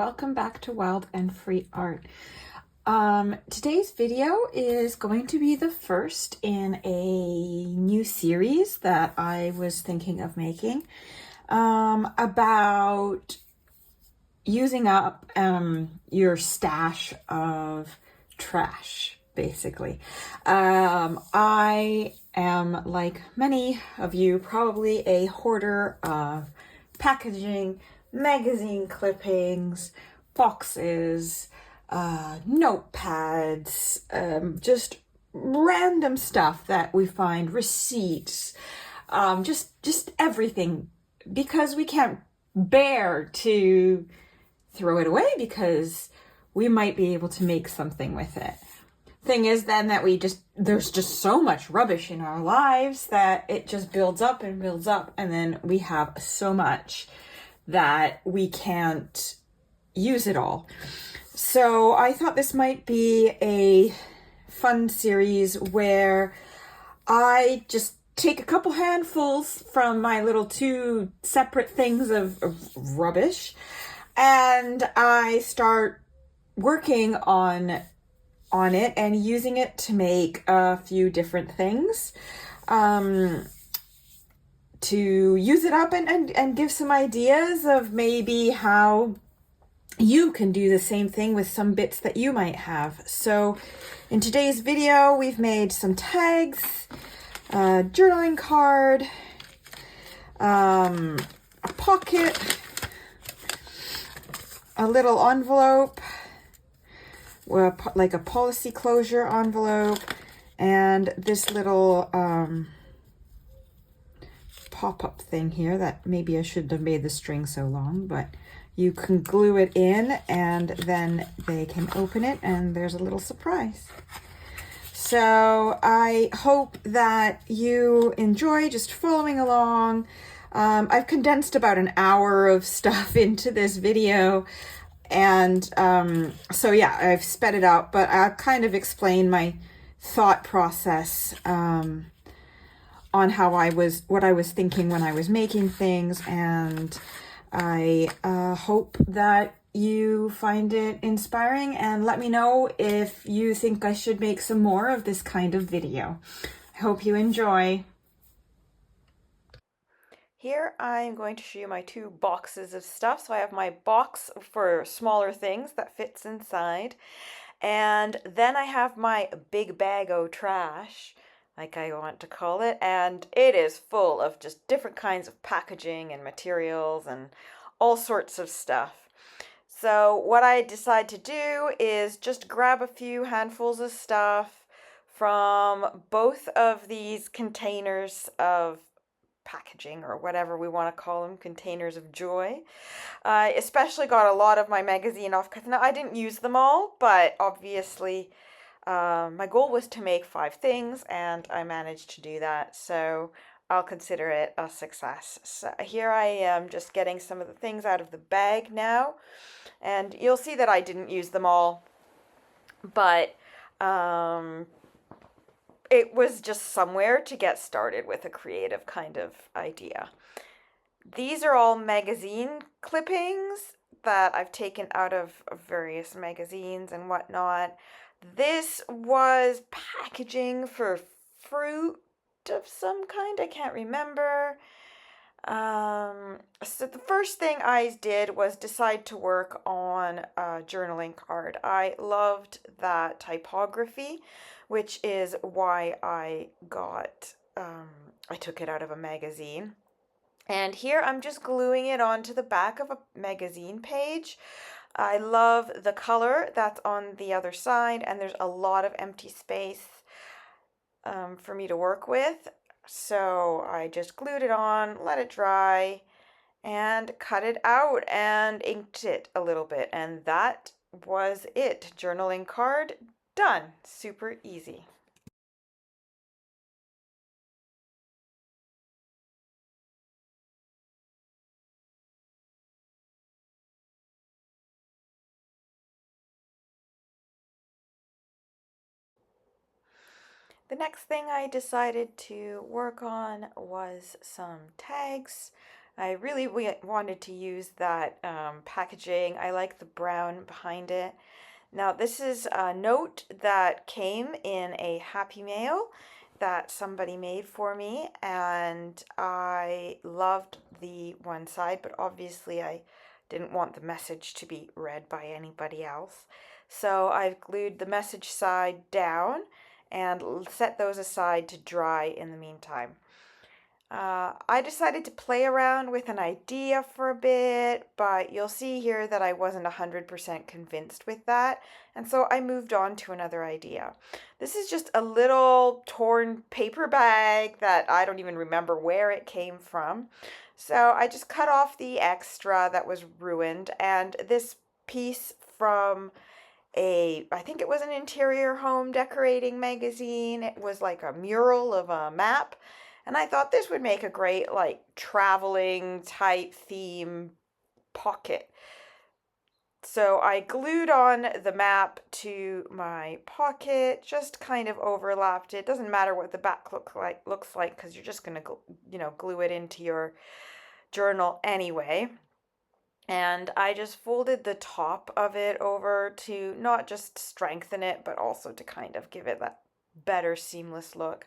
welcome back to Wild and Free Art. Today's video is going to be the first in a new series that I was thinking of making about using up your stash of trash, basically. I am, like many of you, probably a hoarder of packaging, magazine clippings, boxes, notepads, just random stuff that we find, receipts, just everything, because we can't bear to throw it away because we might be able to make something with it. Thing is then that there's just so much rubbish in our lives that it just builds up and builds up, and then we have so much that we can't use it all. So I thought this might be a fun series where I just take a couple handfuls from my little two separate things of rubbish, and I start working on it and using it to make a few different things, to use it up and give some ideas of maybe how you can do the same thing with some bits that you might have. So in today's video, we've made some tags, a journaling card, a pocket, a little envelope, like a policy closure envelope, and this little pop-up thing here that maybe I shouldn't have made the string so long, but you can glue it in and then they can open it and there's a little surprise. So I hope that you enjoy just following along. I've condensed about an hour of stuff into this video, and so yeah, I've sped it up, but I'll kind of explain my thought process on what I was thinking when I was making things, and I hope that you find it inspiring, and let me know if you think I should make some more of this kind of video. I hope you enjoy. Here I'm going to show you my two boxes of stuff. So I have my box for smaller things that fits inside, and then I have my big bag o' trash, like I want to call it, and it is full of just different kinds of packaging and materials and all sorts of stuff. So what I decide to do is just grab a few handfuls of stuff from both of these containers of packaging, or whatever we want to call them, containers of joy. I especially got a lot of my magazine off because now I didn't use them all, but obviously my goal was to make 5 things and I managed to do that, so I'll consider it a success. So here I am just getting some of the things out of the bag now, and you'll see that I didn't use them all, but it was just somewhere to get started with a creative kind of idea. These are all magazine clippings that I've taken out of various magazines and whatnot. This was packaging for fruit of some kind, I can't remember. So the first thing I did was decide to work on a journaling card. I loved that typography, which is why I took it out of a magazine. And here I'm just gluing it onto the back of a magazine page. I love the color that's on the other side, and there's a lot of empty space for me to work with. So I just glued it on, let it dry, and cut it out and inked it a little bit. And that was it. Journaling card done. Super easy. The next thing I decided to work on was some tags. I really wanted to use that packaging. I like the brown behind it. Now, this is a note that came in a Happy Mail that somebody made for me, and I loved the one side, but obviously I didn't want the message to be read by anybody else. So I've glued the message side down and set those aside to dry in the meantime. I decided to play around with an idea for a bit, but you'll see here that I wasn't 100% convinced with that, and so I moved on to another idea. This is just a little torn paper bag that I don't even remember where it came from. So I just cut off the extra that was ruined, and this piece from I think it was an interior home decorating magazine. It was like a mural of a map. And I thought this would make a great like traveling type theme pocket. So I glued on the map to my pocket, just kind of overlapped it. Doesn't matter what the back looks like because you're just going to glue it into your journal anyway. And I just folded the top of it over to not just strengthen it, but also to kind of give it that better seamless look.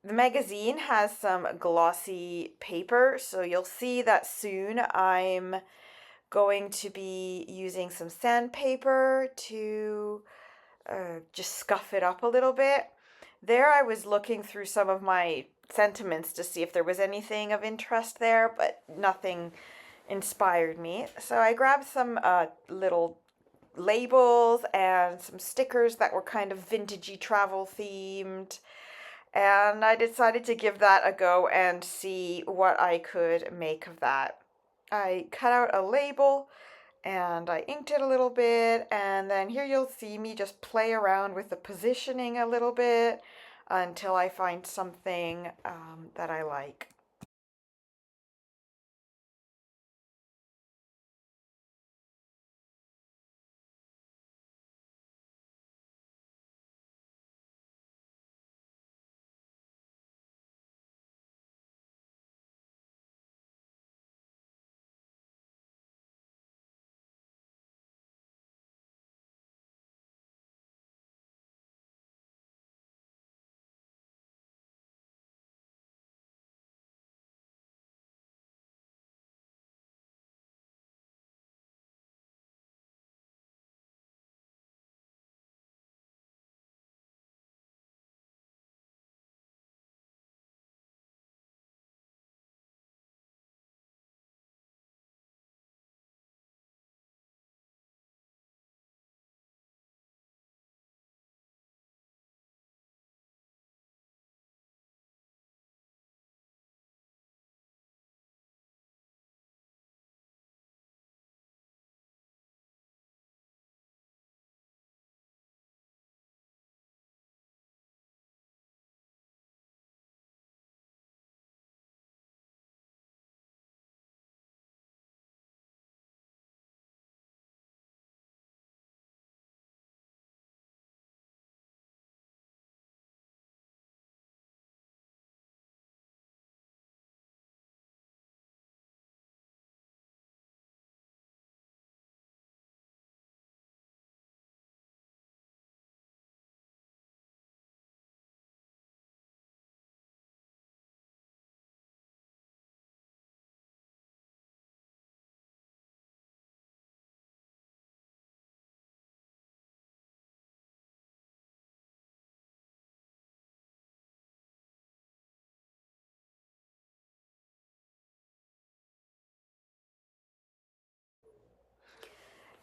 The magazine has some glossy paper, so you'll see that soon I'm going to be using some sandpaper to just scuff it up a little bit. There I was looking through some of my sentiments to see if there was anything of interest there, but nothing inspired me. So I grabbed some little labels and some stickers that were kind of vintagey travel themed. And I decided to give that a go and see what I could make of that. I cut out a label and I inked it a little bit, and then here you'll see me just play around with the positioning a little bit until I find something that I like.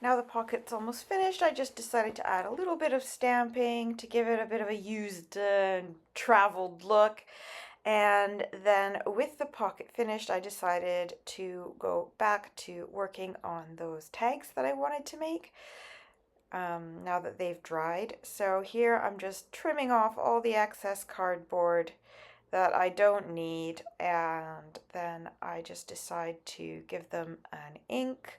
Now the pocket's almost finished. I just decided to add a little bit of stamping to give it a bit of a used, traveled look. And then with the pocket finished, I decided to go back to working on those tags that I wanted to make now that they've dried. So here I'm just trimming off all the excess cardboard that I don't need, and then I just decide to give them an ink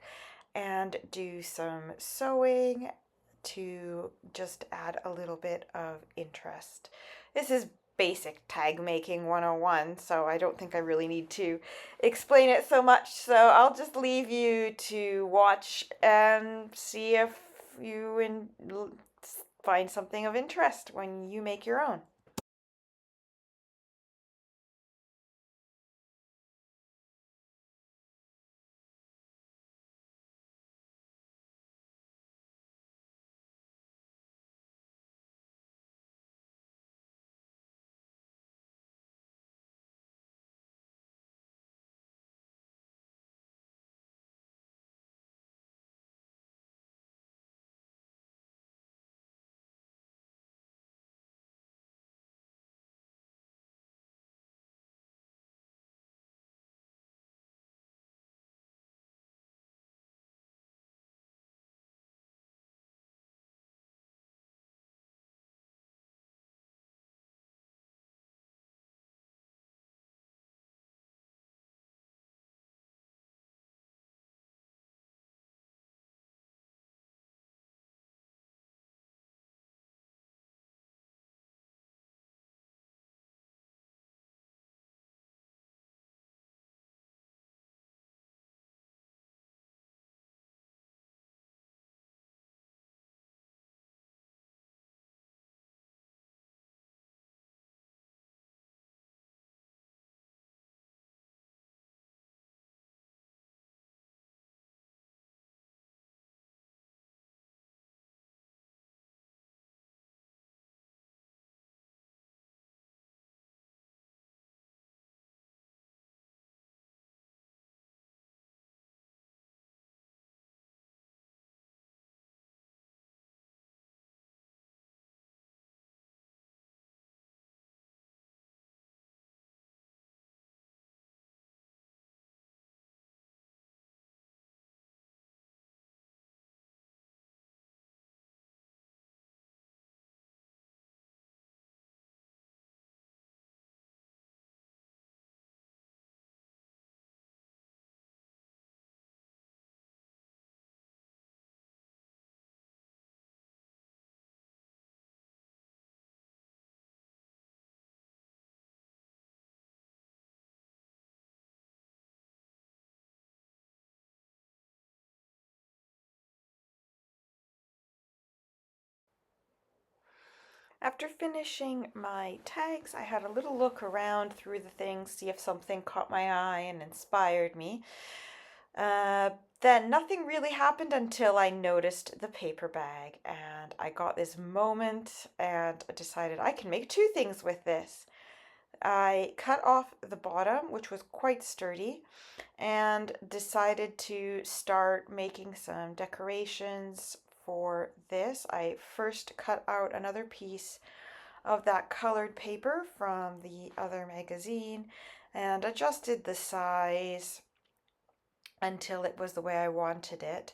and do some sewing to just add a little bit of interest. This is basic tag making 101, so I don't think I really need to explain it so much. So I'll just leave you to watch and see if you find something of interest when you make your own. After finishing my tags, I had a little look around through the things, see if something caught my eye and inspired me. Uh, then nothing really happened until I noticed the paper bag, and I got this moment and decided I can make two things with this. I cut off the bottom, which was quite sturdy, and decided to start making some decorations for this. I first cut out another piece of that colored paper from the other magazine and adjusted the size until it was the way I wanted it.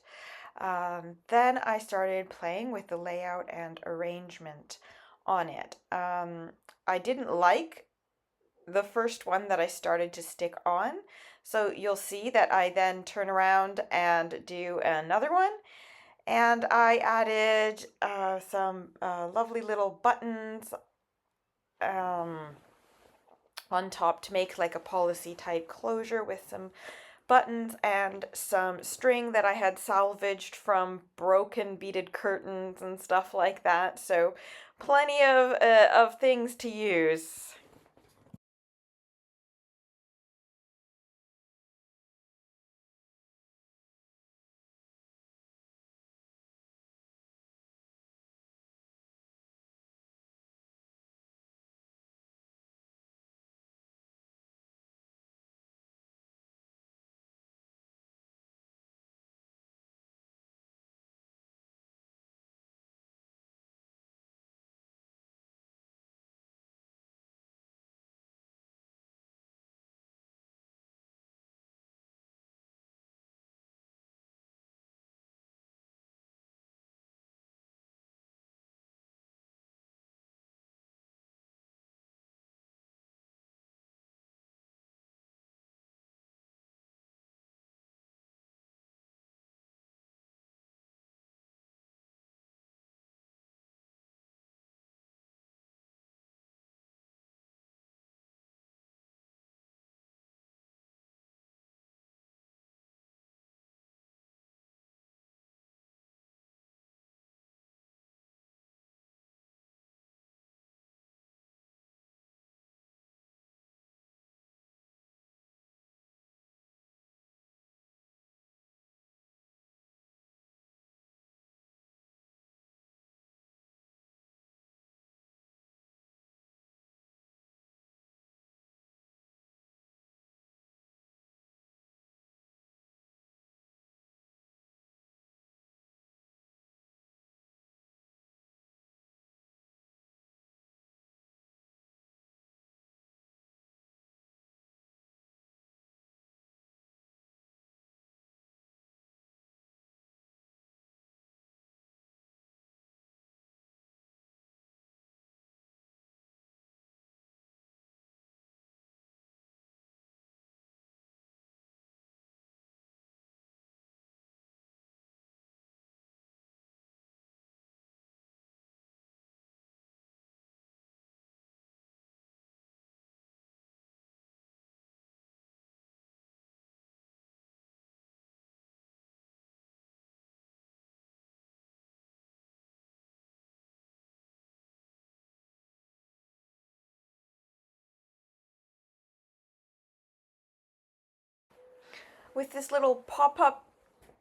Then I started playing with the layout and arrangement on it. I didn't like the first one that I started to stick on, so you'll see that I then turn around and do another one. And I added some lovely little buttons um, on top to make like a policy type closure with some buttons and some string that I had salvaged from broken beaded curtains and stuff like that. So plenty of things to use. with this little pop-up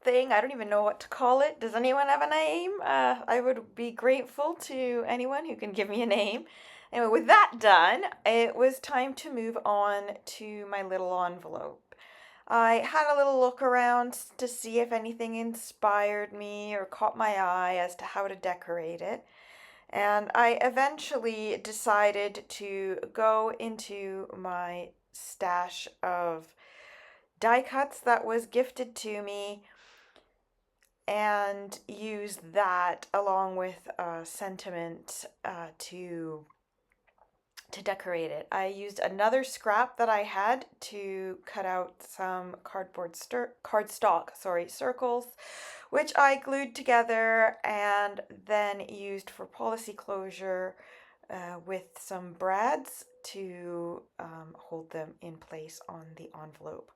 thing. I don't even know what to call it. Does anyone have a name? I would be grateful to anyone who can give me a name. Anyway, with that done, it was time to move on to my little envelope. I had a little look around to see if anything inspired me or caught my eye as to how to decorate it. And I eventually decided to go into my stash of die cuts that was gifted to me and use that along with sentiment to decorate it. I used another scrap that I had to cut out some cardstock, circles, which I glued together and then used for policy closure with some brads to hold them in place on the envelope.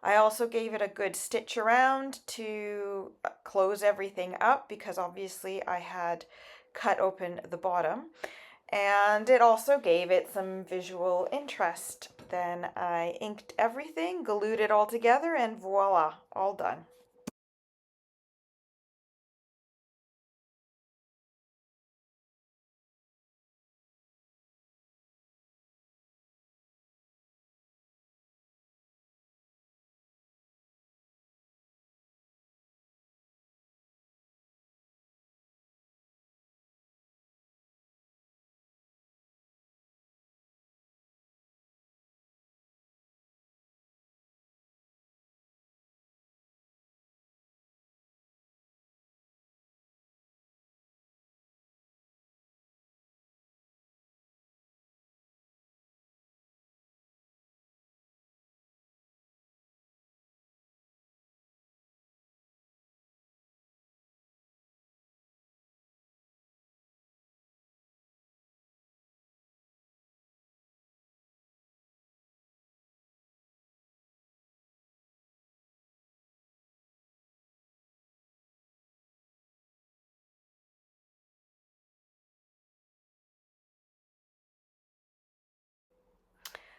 I also gave it a good stitch around to close everything up because obviously I had cut open the bottom, and it also gave it some visual interest. Then I inked everything, glued it all together, and voila, all done.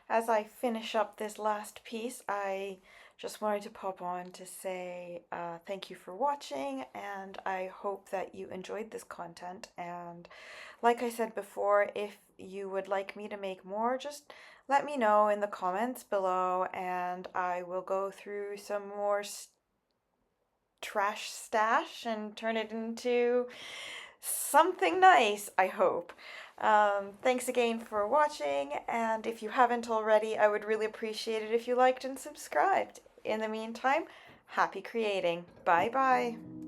As I finish up this last piece, I just wanted to pop on to say thank you for watching, and I hope that you enjoyed this content. And like I said before, if you would like me to make more, just let me know in the comments below, and I will go through some more trash stash and turn it into something nice, I hope. Thanks again for watching, and if you haven't already, I would really appreciate it if you liked and subscribed. In the meantime, happy creating. Bye bye.